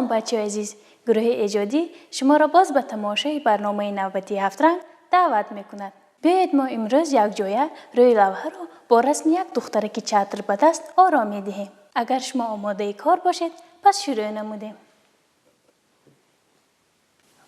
سلام بچه عزیز، گروه ایجادی شما را باز به تماشای برنامه نوبتی هفت رنگ دعوت میکند. بیایید ما امروز یک جایه روی لوحه را با رسم یک دخترک چتر به دست آرامی دهیم. اگر شما آماده کار باشید پس شروع نمودیم.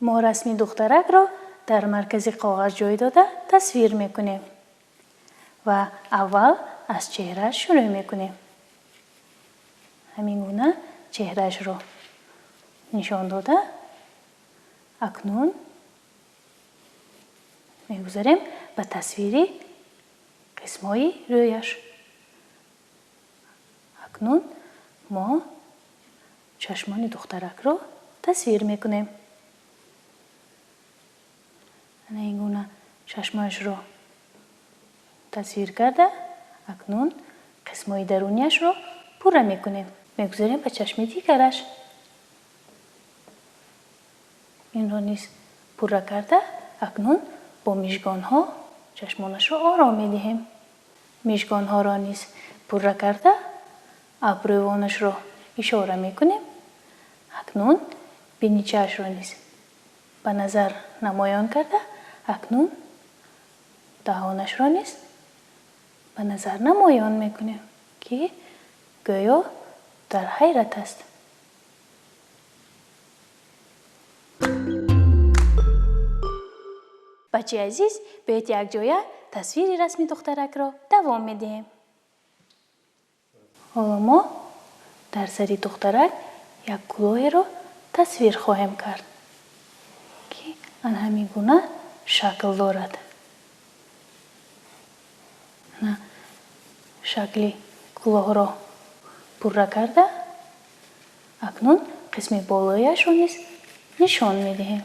ما رسم دخترک را در مرکز کاغذ جای داده تصویر میکنیم و اول از چهره شروع میکنیم. همین گونه چهرهش را نشان داده اکنون میگذاریم به تصویری قسمای رویش. اکنون ما چشمان دخترک را تصویر میکنیم. این گونه چشمانش را تصویر کرده اکنون قسمای درونیش را پوره میکنیم. میگذاریم به چشم دیگرش. این را نیز پوره کرده اکنون با میشگان ها چشمانش را آرام میدهیم. میشگان ها را نیز پوره کرده ابروانش را اشاره میکنیم. اکنون بینیچه‌اش را نیز به نظر نمایان کرده اکنون دهانش را نیز به نظر نمایان میکنیم که گویا در حیرت است. بچه عزیز، بیایید یک جایه تصویر رسم دخترک را دوام میدهیم. حالا ما در سر دخترک یک کلاه را تصویر خواهیم کرد که همین گونه شکل دارد. شکل کلاه را پوره کرده اکنون قسم بالایش را نیز نشان میدهیم.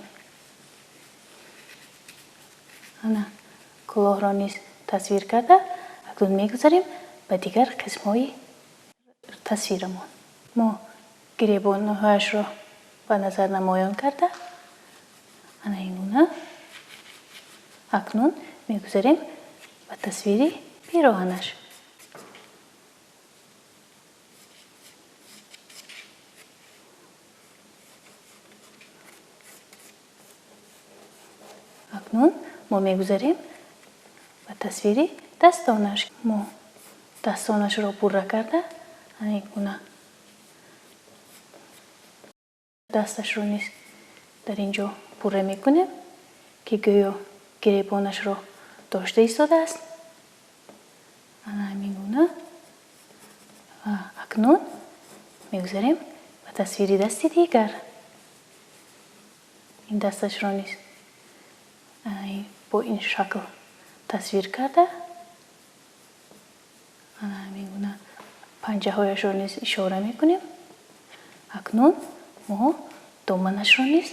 کلاه را نیز تصویر کرده اکنون میگذاریم به دیگر قسم های تصویرمان. ما گریبان هایش را به نظر نمایان کرده این گونه اکنون میگذاریم به تصویری پیراهنش. اکنون ما میگذاریم به تصویری دستانش. ما دستانش را پوره کرده این گونه دستش را نیز در اینجا پوره میکنیم که گویا گریبانش را داشته ایستاده است. همین گونه اکنون میگذاریم به تصویری دستی دیگر. این دستش را نیز با این شکل تصویر کرده همین گونه پنجه هایش را نیز اشاره میکنیم. اکنون ما دامنش را نیز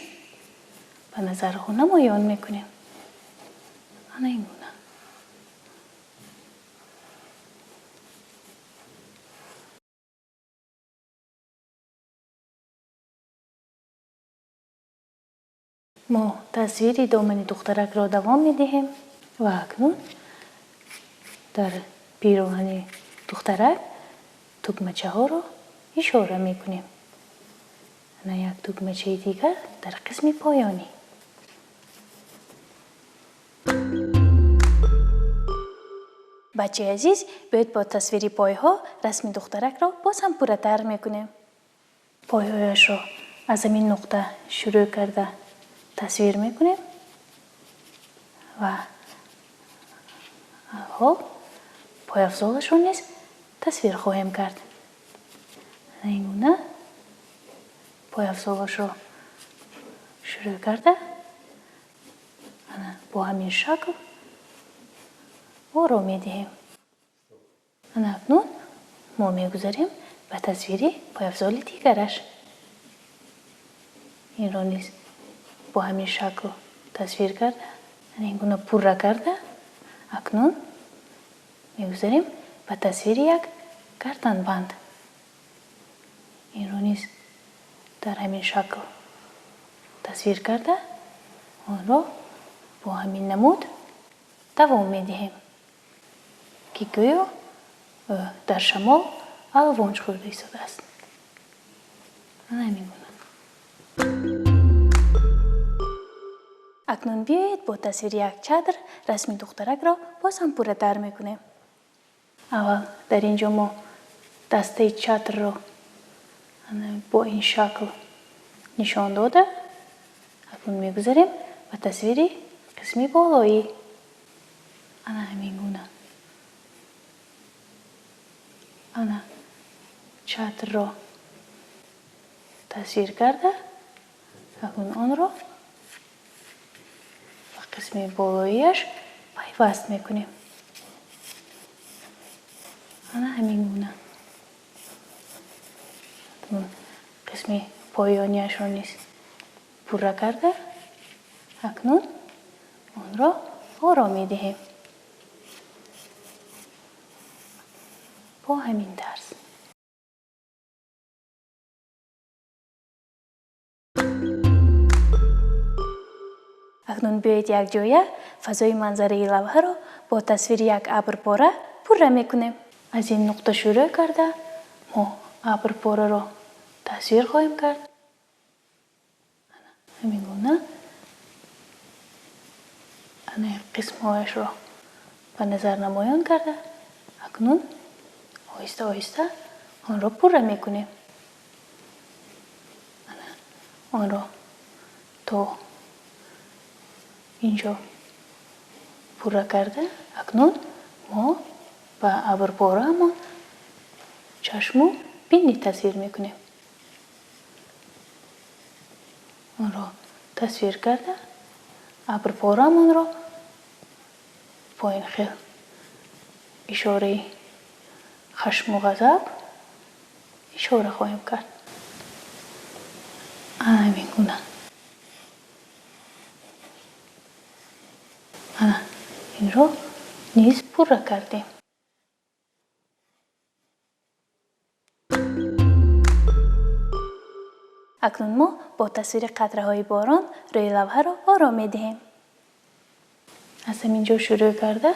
به نظر خود نمایان میکنیم. این گونه ما تصویر دامن دخترک را دوام میدهیم و اکنون در پیراهن دخترک تکمچه ها را اشاره میکنیم. یک تکمچه دیگر در قسم پایانی. بچه عزیز، باید با تصویر پای ها رسم دخترک را باز هم پوره تر میکنیم. پایهایش را از این نقطه شروع کرده تصویر میکنیم و پای افضلش را نیز تصویر خواهیم کرد. این گونه پای افضلش را شروع کرده با همین شکل آرام میدهیم. اکنون ما میگذاریم به تصویری پای افضل دیگرش. این را نیز با همین شکل تصویر کرده این گونه پوره کرده اکنون میگذاریم به تصویر یک گردن بند. این را نیز در همین شکل تصویر کرده آن را با همین نمود دوام میدهیم که گویا در شمال الوانج خورده ایستاده است. همین گونه اکنون بیایید با تصویر یک چادر رسم دخترک را باز هم پورتر میکنیم. اول در اینجا ما دسته چادر را با این شکل نشان داده. اکنون میگذاریم و تصویری قسمی بالایی. انا همین گونه. انا چادر را تصویر کرده. اکنون آن را و قسمی بالاییش پیوست میکنیم. انا همین گونه. اکنون قسمی پایانیش را نیز پورا کرده. اکنون آن را آرام میدهیم. با همین طرز. اکنون بیایید یک جایه فضای منظره لوحه را با تصویر یک ابرپاره پوره میکنیم. از این نقطه شروع کرده ما ابرپاره را تصویر خواهیم کرد. همین گونه قسم هایش را به نظر نمایان کرده. اکنون آهسته آهسته آن را پوره میکنیم. آن را تا اینجا پوره کرده. اکنون ما به ابرپاره ما چشم و بینی تصویر میکنیم. آن را تصویر کرده. ابرپاره من را پایین خیل اشاره خشم و غضب اشاره خواهیم کرد. همین گونه. این را نیز پوره کردیم. اکنون ما با تصویر قطره های باران روی لوحه را آرام میدهیم. از همینجا شروع کرده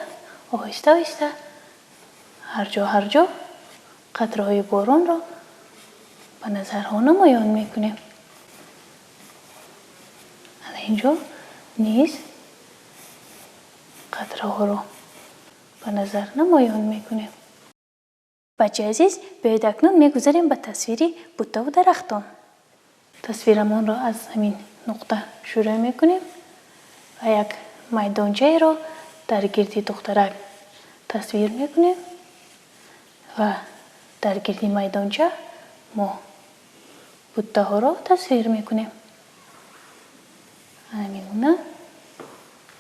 آهسته آهسته هر جا قطره های باران را به نظرها نمایان میکنیم. اینجا نیز قطره ها را به نظر نمایان میکنیم. بچه عزیز بیایید اکنون میگذاریم به تصویری بوته و درختان. تصویرمان را از همین نقطه شروع میکنیم و یک میدانچه را در گردی دخترک تصویر میکنیم و در گردی میدانچه ما بوته ها را تصویر میکنیم. همینونه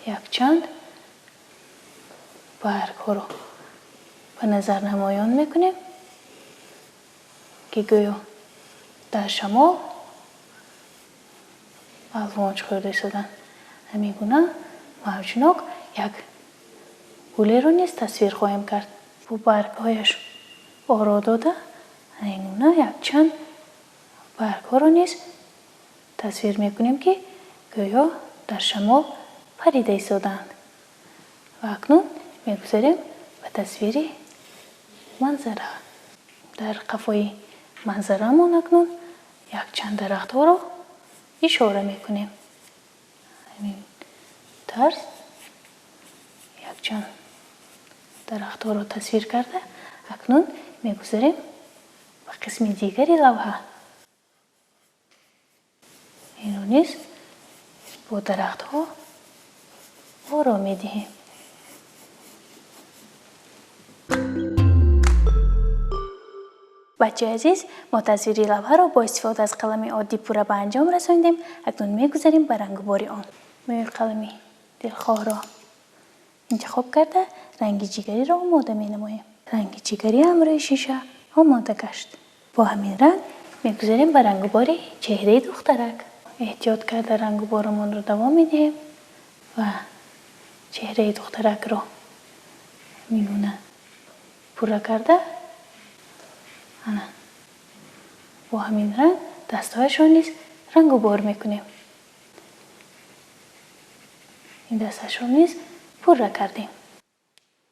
یک چند برگ ها را به نظر نمایان میکنیم که گویا در شمال الوانج خورده شدن. همینگونه موجناک یک گلی رو نیز تصویر خواهیم کرد. با برگ هایش آرا داده همینگونه یک چند برگ ها رو نیز تصویر میکنیم که گویا در شمال پریده ایستادند. و اکنون میگذاریم به تصویری منظره. در قفای منظره من اکنون یک چند درخت ها رو اشاره میکنیم. همین طرز یک چند درخت ها رو تصویر کرده. اکنون میگذاریم به قسم دیگری لوحه. این رو نیز با درخت ها آرام میدهیم. بچه عزیز ما تصویری لوحه را با استفاده از قلم عادی پوره به انجام رساندیم. اکنون میگذاریم به رنگ‌وباری آن. ما قلم دلخواه را انتخاب کرده رنگ جگری را آماده مینماییم. رنگ جگری همراه شیشه آماده گشت. با همین رنگ میگذاریم به رنگ‌وباری چهره دخترک. احتیاط کرده رنگ‌وبارمان را دوام میدهیم و چهره دخترک را میمونه پوره کرده. با همین رنگ دستهایش را نیز رنگ‌وبار میکنیم. این دستش را نیز پوره کردیم.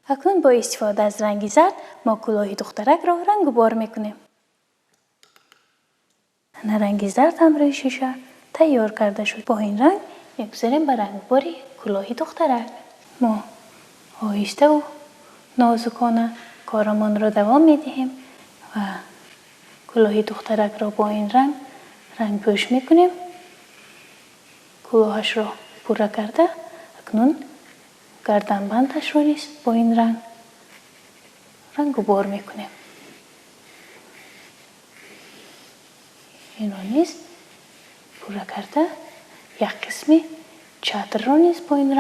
اکنون با استفاده از رنگ زرد ما کلاه دخترک را رنگ‌وبار میکنیم. رنگ زرد همراه شیشه تیار کرده شد. با این رنگ میگذاریم به رنگباری کلاهی دخترک. ما آهسته و نازکانه کارمان را دوام میدهیم و کلاهی دخترک را با این رنگ پوش میکنیم. کلاهش را پوره کرده اکنون گردن بندش را نیز با این رنگ بار میکنیم. این را نیز پوره کرده یک قسمی چتر را نیز با این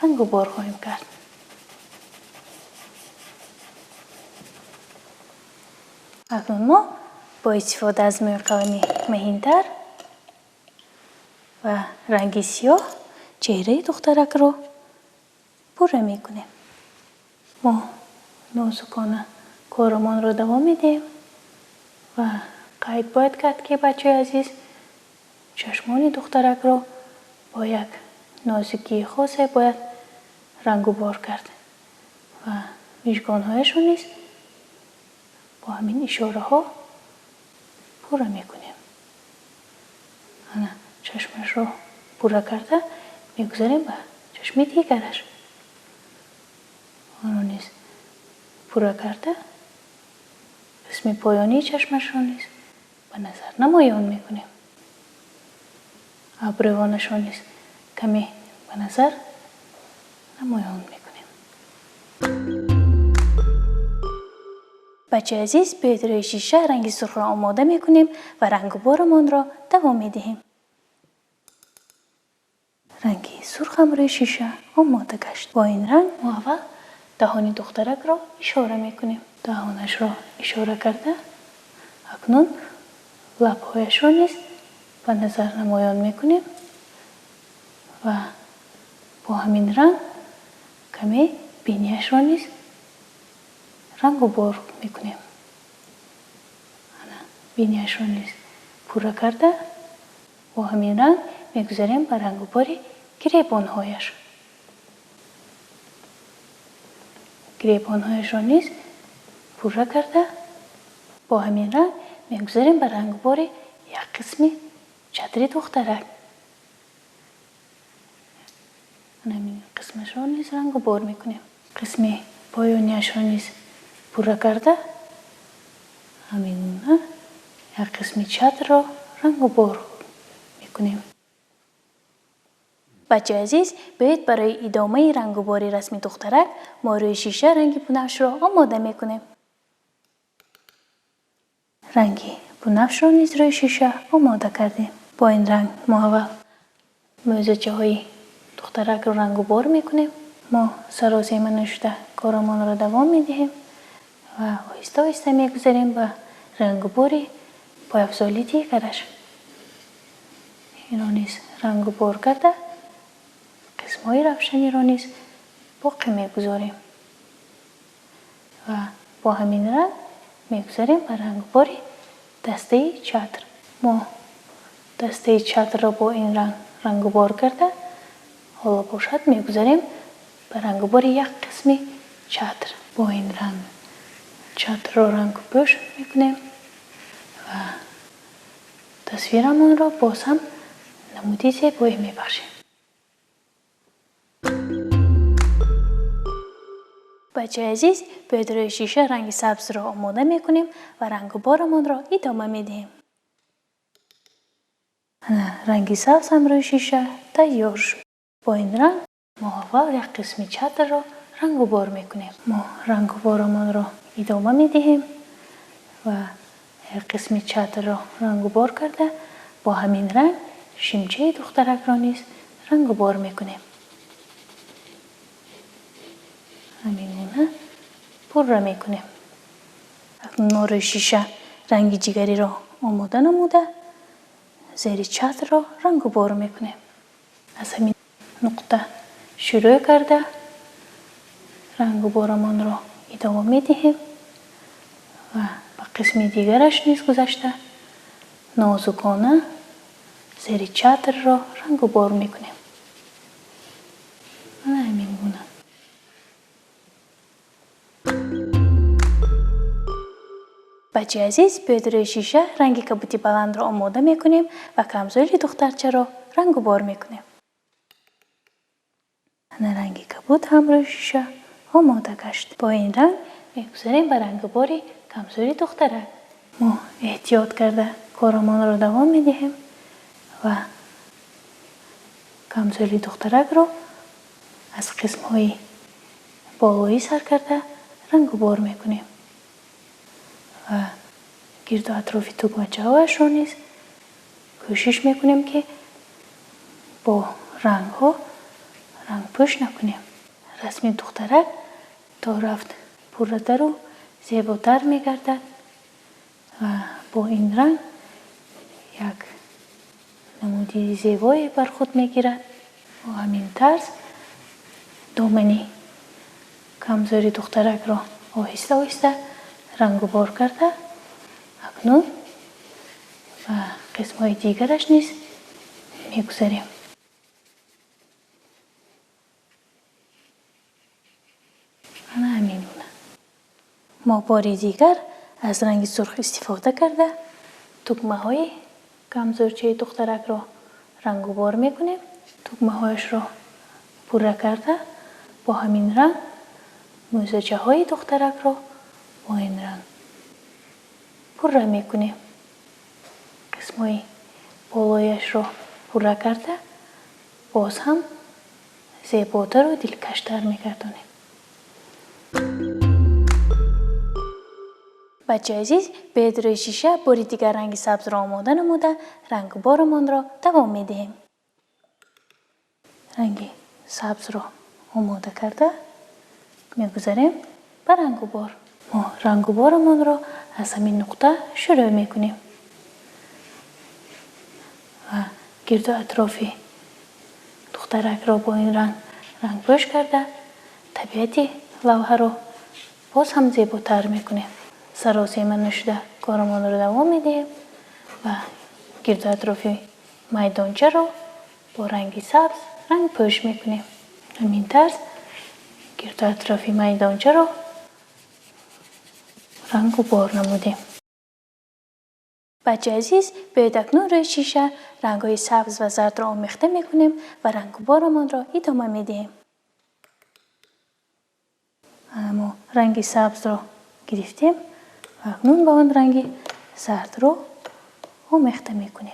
رنگ بار خواهیم کرد. اکنون ما با استفاده از موی قلم مهین‌تر و رنگ سیاه چهره دخترک را پوره میکنیم. ما نازکانه کارمان را دوام میدیم و قید باید کرد که بچه عزیز چشمان دخترک را با یک نازکی خاصه باید رنگ بار کرد و میشگان‌هایش را نیز با همین اشاره ها پوره میکنیم. انا چشمش را پوره کرده میگذاریم به چشم دیگرش. آن را نیز پوره کرده قسم پایانی چشمش را نیز به نظر نمایان میکنیم. ابروانش را نیز کمی به نظر نمایان میکنیم. بچه عزیز بیایید روی شیشه رنگ سرخ را آماده میکنیم و رنگ بارمان را دوام میدهیم. رنگ سرخ هم روی شیشه آماده گشت. با این رنگ ما اول دهان دخترک را اشاره میکنیم. دهانش را اشاره کرده اکنون لبهایش را نیز به نظر نمایان میکنیم و با همین رنگ کمی بینیش را نیز رنگ بار میکنیم. بینیش را نیز پوره کرده با همین رنگ میگذاریم به رنگ باری گریبانهایش. گریبانهایش را نیز پوره کرده با همین رنگ میگذاریم به رنگ باری یک قسمی چتری دخترک. همین قسمش را نیز رنگ بار میکنیم. قسمی پایانیش را نیز پوره کرده همین یک قسمی چتر را رنگ بار میکنیم. بچه عزیز بیایید برای ادامه رنگ باری رسمی دخترک ما روی شیشه رنگ بنفش را آماده میکنیم. رنگ بنفش را نیز روی شیشه آماده کردیم. با این رنگ ما اول موزچه های دخترک را رنگ بار میکنیم. ما سراسیمه نشده کارمان را دوام میدهیم و آهسته آهسته میگذاریم به رنگ باری پای افزالی دیگرش. این را نیز رنگ بار کرده قسم های روشنی را نیز باقی میگذاریم و با همین رنگ میگذاریم به رنگ باری دسته چتر. ما دسته چتر را با این رنگ بار کرده حالا باشد میگذاریم به رنگ باری یک قسمی چتر. با این رنگ چتر را رنگ پوش میکنیم و تصویرمان را باز هم نمودی زیبایی میبخشیم. بچه عزیز بیایید روی شیشه رنگ سبز را آماده میکنیم و رنگ بارمان را ادامه میدهیم. رنگ سبز هم روی شیشه تیار شد. با این رنگ ما اول یک قسمی چتر را رنگ بار میکنیم. ما رنگ بارمان را ادامه میدهیم و یک قسمی چتر را رنگ بار کرده با همین رنگ شیمچه دخترک را نیز رنگ بار میکنیم. همینگونه پر را میکنیم. اکنون روی شیشه رنگ جگری را آماده نموده زیر چتر را رنگ بار میکنیم. از همین نقطه شروع کرده رنگ بارمان را ادامه میدهیم و به قسم دیگرش نیز گذشته نازکانه زیر چتر را رنگ بار میکنیم. همینگونه. بچه عزیز بیاید روی شیشه رنگ کبوتی بلند رو آماده میکنیم و کمزوری دخترچه رو رنگ و بار میکنیم. رنگ کبوت هم روی شیشه آماده گشت. با این رنگ میگذاریم به رنگ و باری کمزوری دخترک. ما احتیاط کرده کارمان رو دوام میدهیم و کمزوری دخترک رو از قسم های بالایی سر کرده رنگ و بار میکنیم و گرد و اطراف توگمچه هایش رو نیز کوشش میکنیم که با رنگ ها رنگ پوش نکنیم. رسم دخترک تا رفت پرتر و زیباتر میگردد و با این رنگ یک نمودی زیبایی بر خود میگیرد و همین طرز دامنی کمزوری دخترک را آهسته آهسته رنگ و بار کرده اکنون و قسم های دیگرش نیز میگذاریم. همین گونه ما باری دیگر از رنگ سرخ استفاده کرده تکمه های کمزورچه دخترک را رنگ و بار میکنیم. تکمه هایش را پوره کرده با همین رنگ موزچه های دخترک را با این رنگ پوره میکنیم. قسم های بالایش را پوره کرده باز هم زیباتر و دلکشتر میگردانیم. بچه عزیز بیاید روی شیشه باری دیگر رنگ سبز را آماده نموده رنگ و بارمان را دوام میدهیم. رنگ سبز را آماده کرده میگذاریم به رنگ و بار. ما رنگ و بارمان را از همین نقطه شروع میکنیم و گرد و اطراف دخترک را با این رنگ پوش کرده طبیعت لوحه را باز هم زیباتر میکنیم. سراسیمه نشده کارمان رو دوام میدهیم و گرد و اطراف میدانچه را با رنگ سبز رنگ پوش میکنیم. همین طرز گرد و اطراف میدانچه را رنگ و بار نمودیم. بچه عزیز بیاید اکنون روی شیشه رنگ های سبز و زرد را آمیخته میکنیم و رنگ و بارمان را ادامه میدهیم. ما رنگ سبز را گرفتیم و اکنون با آن رنگ زرد را آمیخته میکنیم.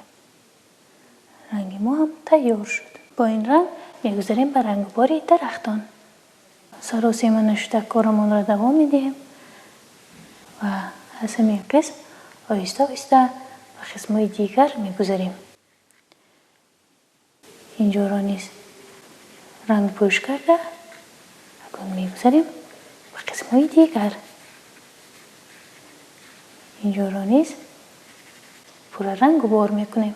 رنگ ما هم تیار شد. با این رنگ میگذاریم به رنگ و باری درختان. سراسیمه نشده کارمان را دوام میدهیم و از همین قسم آهسته آهسته به قسم‌های دیگر میگذاریم. اینجا را نیز رنگ پوش کرده اکنون میگذاریم به قسم‌های دیگر. اینجا را نیز پورا رنگ و بار میکنیم.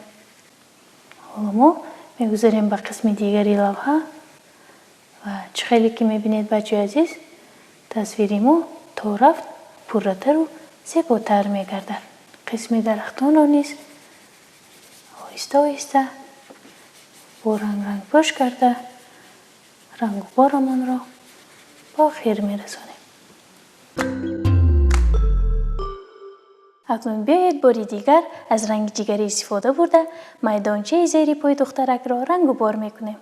حالا ما میگذاریم به قسم دیگری لوحه و چه خیلی که میبینید بچه عزیز تصویری ما تا رفت پرتر و زیباتر میگردد. قسم درختان را نیز آهسته آهسته با رنگ پوش کرده رنگ و بارمان را با آخر میرسانیم. اکنون بیایید باری دیگر از رنگ جگری استفاده برده میدانچه زیر پای دخترک را رنگ و بار میکنیم.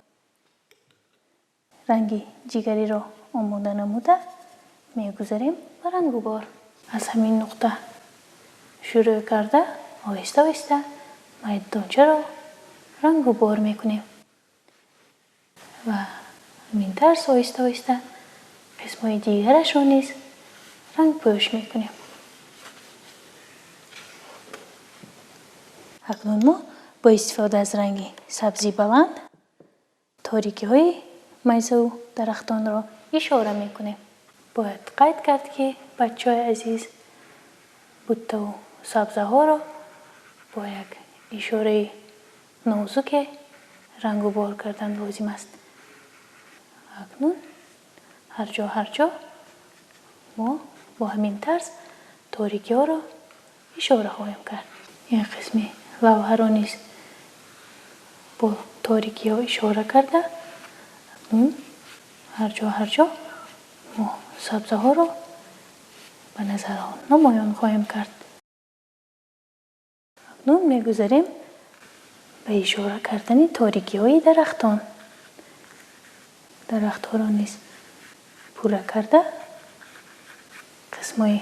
رنگ جگری را آماده نموده میگذاریم به رنگ و بار. از همین نقطه شروع کرده آهسته آهسته میدانچه را رنگ و بار میکنیم و همین طرز آهسته آهسته قسم‌های دیگرش را نیز رنگ پوش میکنیم. اکنون ما با استفاده از رنگ سبزی بلند تاریکی های میزه و درختان را اشاره میکنیم. باید قید کرد که بچه های عزیز بوته و سبزه ها را با یک اشاره نازک رنگ و بار کردن لازم است. اکنون هر جا ما با همین طرز تاریکی ها را اشاره خواهیم کرد. این قسم لوحه را نیز با تاریکی ها اشاره کرده اکنون هر جا ما سبزه ها را به نظر نمایان خواهیم کرد. نون میگذاریم به اشاره کردن تاریکی های درختان. درخت ها را نیز پوره کرده قسمای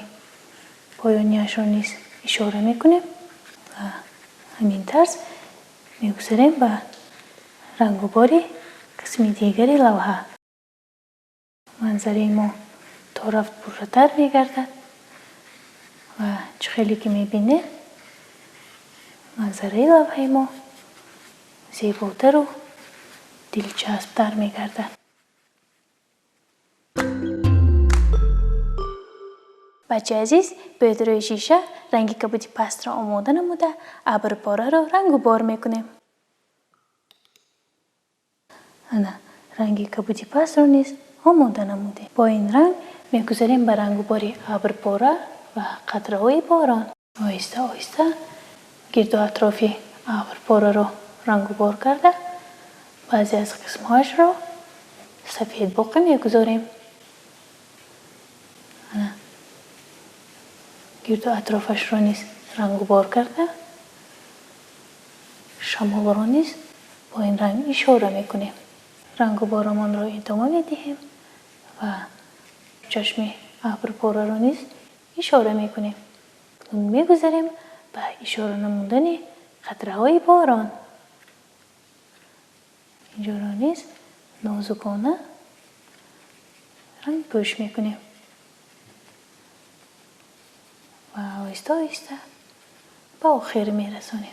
پایانیش را نیز اشاره میکنیم و همین طرز میگذاریم به رنگ و باری قسم دیگری لوحه. منظره ما تا رفت پرتر میگردد و چه خیلی که میبینه منظره لوحه ما زیباتر و دلچسبتر میگردد. بچه عزیز باید روی شیشه رنگ کبودی پست را آماده نموده ابر پاره را رنگ و بار میکنیم. انا رنگ کبودی پست را نیز آماده نموده. با این رنگ میگذاریم به رنگ و باری ابر پاره و قطره های باران. آهسته آهسته گرد و اطراف ابر پاره را رنگ و بار کرده بعضی از قسمهاش را سفید باقی میگذاریم. گرد و اطرافش را نیز رنگ و بار کرده شمال را نیز با این رنگ اشاره میکنیم. رنگ و بارمان را ادامه میدهیم و چشم ابر پاره را نیز اشاره میکنیم. میگذاریم به اشاره نمودن قطره های باران. اینجا را نیز نازکانه رنگ پوش میکنیم و آهسته آهسته به آخر میرسانیم.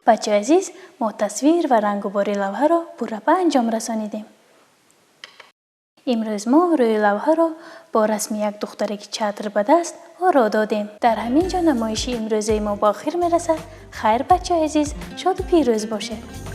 بچه عزیز ما تصویر و رنگ و باری لوحه را پوره به انجام رسانیدیم. امروز ما روی لوحه را با رسم یک دخترک چتر به دست آرا دادیم. در همین جا نمایش امروزه ما با آخر میرسد. خیر بچه عزیز، شاد و پیروز باشید.